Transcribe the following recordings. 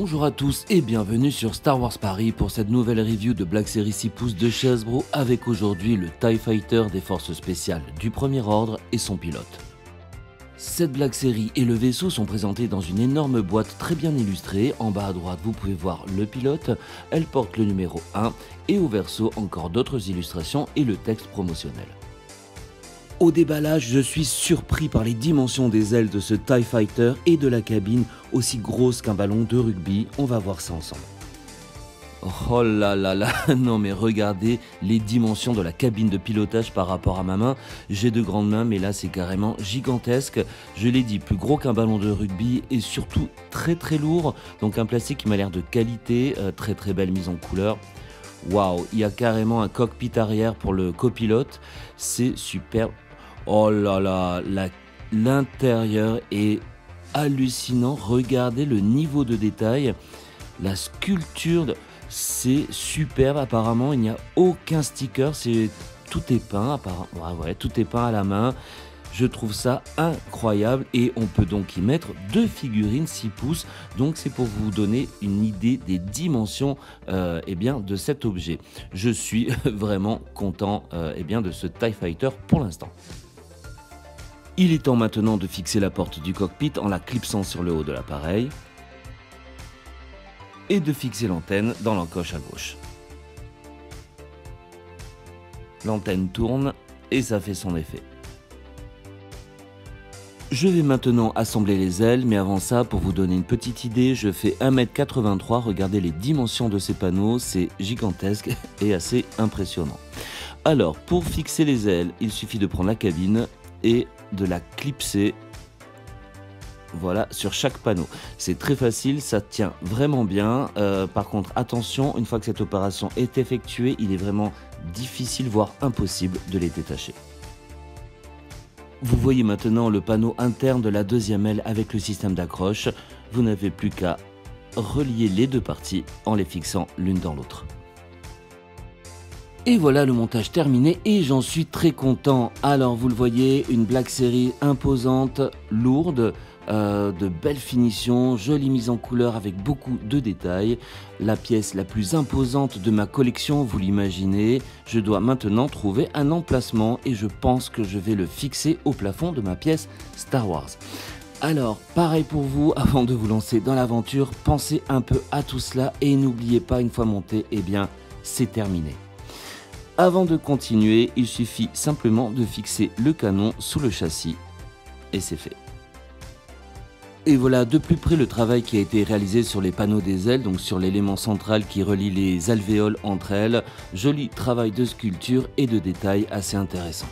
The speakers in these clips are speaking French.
Bonjour à tous et bienvenue sur Star Wars Paris pour cette nouvelle review de Black Series 6 pouces de chez Hasbro avec aujourd'hui le TIE Fighter des forces spéciales du Premier Ordre et son pilote. Cette Black Series et le vaisseau sont présentés dans une énorme boîte très bien illustrée. En bas à droite vous pouvez voir le pilote, elle porte le numéro 1 et au verso encore d'autres illustrations et le texte promotionnel. Au déballage, je suis surpris par les dimensions des ailes de ce TIE Fighter et de la cabine aussi grosse qu'un ballon de rugby. On va voir ça ensemble. Oh là là là, non mais regardez les dimensions de la cabine de pilotage par rapport à ma main. J'ai de grandes mains mais là c'est carrément gigantesque. Je l'ai dit, plus gros qu'un ballon de rugby et surtout très lourd. Donc un plastique qui m'a l'air de qualité, très belle mise en couleur. Waouh, il y a carrément un cockpit arrière pour le copilote, c'est superbe. Oh là là, l'intérieur est hallucinant, regardez le niveau de détail, la sculpture, c'est superbe apparemment, il n'y a aucun sticker, tout est peint, apparemment. Ouais, tout est peint à la main, je trouve ça incroyable et on peut donc y mettre deux figurines 6 pouces, donc c'est pour vous donner une idée des dimensions de cet objet. Je suis vraiment content de ce TIE Fighter pour l'instant. Il est temps maintenant de fixer la porte du cockpit en la clipsant sur le haut de l'appareil et de fixer l'antenne dans l'encoche à gauche. L'antenne tourne et ça fait son effet. Je vais maintenant assembler les ailes, mais avant ça, pour vous donner une petite idée, je fais 1m83, regardez les dimensions de ces panneaux, c'est gigantesque et assez impressionnant. Alors, pour fixer les ailes, il suffit de prendre la cabine et de la clipser, voilà, sur chaque panneau. C'est très facile, ça tient vraiment bien. Par contre, attention, une fois que cette opération est effectuée, il est vraiment difficile, voire impossible de les détacher. Vous voyez maintenant le panneau interne de la deuxième aile avec le système d'accroche. Vous n'avez plus qu'à relier les deux parties en les fixant l'une dans l'autre. Et voilà le montage terminé et j'en suis très content. Alors vous le voyez, une Black Series imposante, lourde, de belles finitions, jolie mise en couleur avec beaucoup de détails. La pièce la plus imposante de ma collection, vous l'imaginez. Je dois maintenant trouver un emplacement et je pense que je vais le fixer au plafond de ma pièce Star Wars. Alors, pareil pour vous, avant de vous lancer dans l'aventure, pensez un peu à tout cela et n'oubliez pas, une fois monté, c'est terminé. Avant de continuer, il suffit simplement de fixer le canon sous le châssis et c'est fait. Et voilà de plus près le travail qui a été réalisé sur les panneaux des ailes, donc sur l'élément central qui relie les alvéoles entre elles. Joli travail de sculpture et de détails assez intéressant.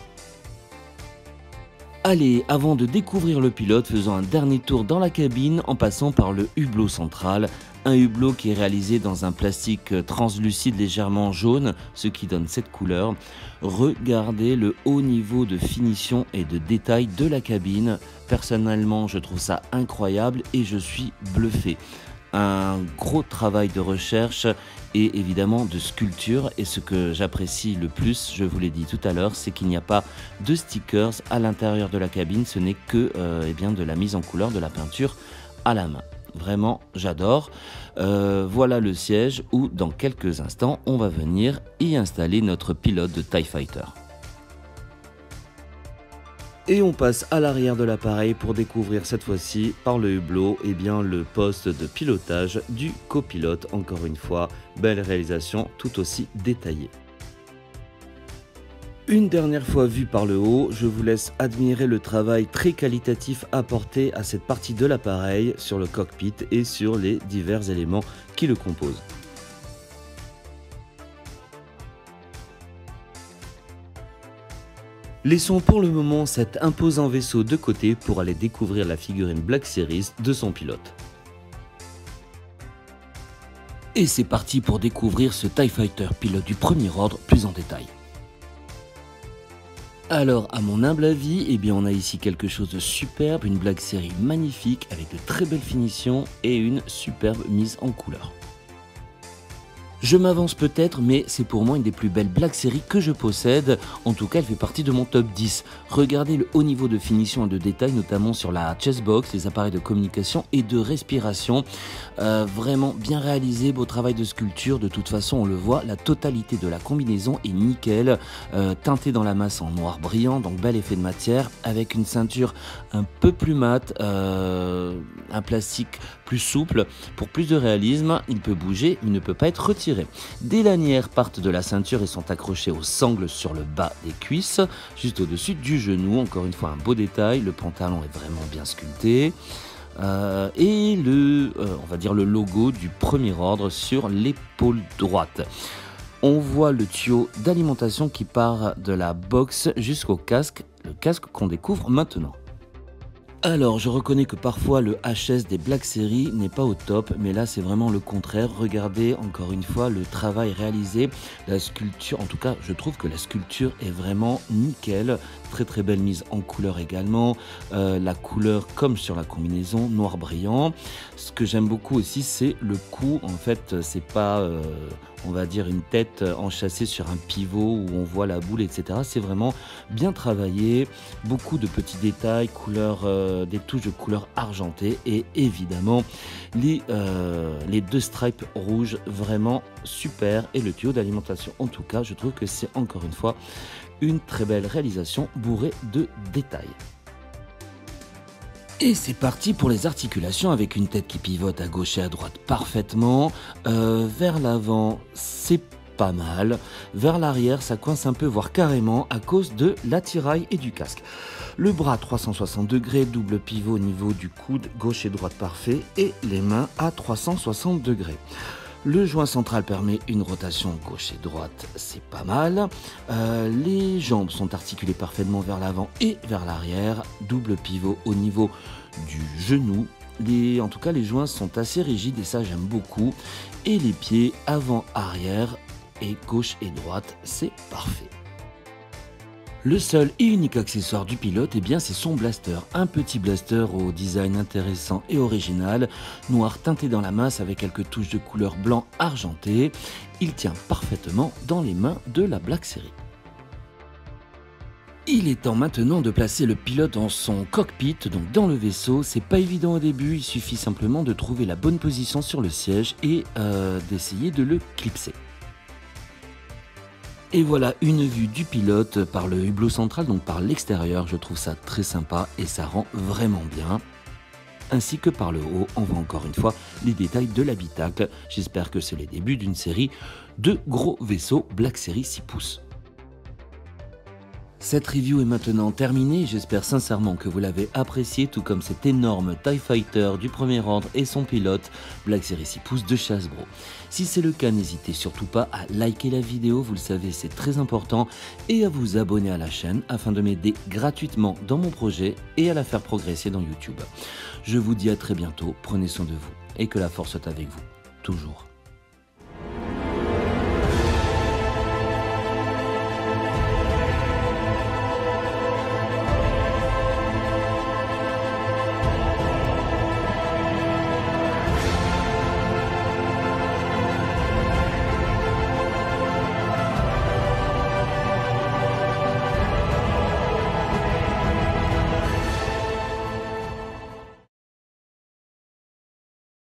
Allez, avant de découvrir le pilote, faisons un dernier tour dans la cabine en passant par le hublot central. Un hublot qui est réalisé dans un plastique translucide légèrement jaune, ce qui donne cette couleur. Regardez le haut niveau de finition et de détail de la cabine. Personnellement, je trouve ça incroyable et je suis bluffé. Un gros travail de recherche et évidemment de sculpture, et ce que j'apprécie le plus, je vous l'ai dit tout à l'heure, c'est qu'il n'y a pas de stickers à l'intérieur de la cabine, ce n'est que de la mise en couleur de la peinture à la main. Vraiment, j'adore. Voilà le siège où dans quelques instants on va venir y installer notre pilote de TIE Fighter. Et on passe à l'arrière de l'appareil pour découvrir cette fois-ci par le hublot le poste de pilotage du copilote. Encore une fois, belle réalisation tout aussi détaillée. Une dernière fois vue par le haut, je vous laisse admirer le travail très qualitatif apporté à cette partie de l'appareil sur le cockpit et sur les divers éléments qui le composent. Laissons pour le moment cet imposant vaisseau de côté pour aller découvrir la figurine Black Series de son pilote. Et c'est parti pour découvrir ce TIE Fighter pilote du Premier Ordre plus en détail. Alors, à mon humble avis, on a ici quelque chose de superbe, une Black Series magnifique avec de très belles finitions et une superbe mise en couleur. Je m'avance peut-être, mais c'est pour moi une des plus belles Black Series que je possède. En tout cas, elle fait partie de mon top 10. Regardez le haut niveau de finition et de détail, notamment sur la chestbox, les appareils de communication et de respiration. Vraiment bien réalisé, beau travail de sculpture. De toute façon, on le voit, la totalité de la combinaison est nickel. Teintée dans la masse en noir brillant, donc bel effet de matière, avec une ceinture un peu plus mate, un plastique plus souple. Pour plus de réalisme, il peut bouger, mais ne peut pas être retiré. Des lanières partent de la ceinture et sont accrochées aux sangles sur le bas des cuisses, juste au-dessus du genou. Encore une fois, un beau détail. Le pantalon est vraiment bien sculpté. Et on va dire le logo du premier ordre sur l'épaule droite. On voit le tuyau d'alimentation qui part de la box jusqu'au casque, le casque qu'on découvre maintenant. Alors, je reconnais que parfois le HS des Black Series n'est pas au top, mais là c'est vraiment le contraire. Regardez encore une fois le travail réalisé, la sculpture, en tout cas je trouve que la sculpture est vraiment nickel. Très très belle mise en couleur également, la couleur comme sur la combinaison, noir brillant. Ce que j'aime beaucoup aussi c'est le cou, en fait c'est pas... on va dire une tête enchâssée sur un pivot où on voit la boule, etc. C'est vraiment bien travaillé, beaucoup de petits détails, des touches de couleur argentée et évidemment les deux stripes rouges, vraiment super, et le tuyau d'alimentation. En tout cas, je trouve que c'est encore une fois une très belle réalisation bourrée de détails. Et c'est parti pour les articulations avec une tête qui pivote à gauche et à droite parfaitement. Vers l'avant, c'est pas mal. Vers l'arrière, ça coince un peu, voire carrément, à cause de l'attirail et du casque. Le bras 360 degrés, double pivot au niveau du coude, gauche et droite parfait, et les mains à 360 degrés. Le joint central permet une rotation gauche et droite, c'est pas mal. Les jambes sont articulées parfaitement vers l'avant et vers l'arrière. Double pivot au niveau du genou. En tout cas, les joints sont assez rigides et ça j'aime beaucoup. Et les pieds avant-arrière et gauche et droite, c'est parfait. Le seul et unique accessoire du pilote, eh bien, c'est son blaster. Un petit blaster au design intéressant et original, noir teinté dans la masse avec quelques touches de couleur blanc argenté. Il tient parfaitement dans les mains de la Black Series. Il est temps maintenant de placer le pilote dans son cockpit, donc dans le vaisseau. C'est pas évident au début, il suffit simplement de trouver la bonne position sur le siège et d'essayer de le clipser. Et voilà une vue du pilote par le hublot central, donc par l'extérieur. Je trouve ça très sympa et ça rend vraiment bien. Ainsi que par le haut, on voit encore une fois les détails de l'habitacle. J'espère que c'est les débuts d'une série de gros vaisseaux Black Series 6 pouces. Cette review est maintenant terminée, j'espère sincèrement que vous l'avez apprécié, tout comme cet énorme TIE Fighter du premier ordre et son pilote Black Series 6 pouces de Hasbro. Si c'est le cas, n'hésitez surtout pas à liker la vidéo, vous le savez c'est très important, et à vous abonner à la chaîne afin de m'aider gratuitement dans mon projet et à la faire progresser dans YouTube. Je vous dis à très bientôt, prenez soin de vous et que la force soit avec vous, toujours.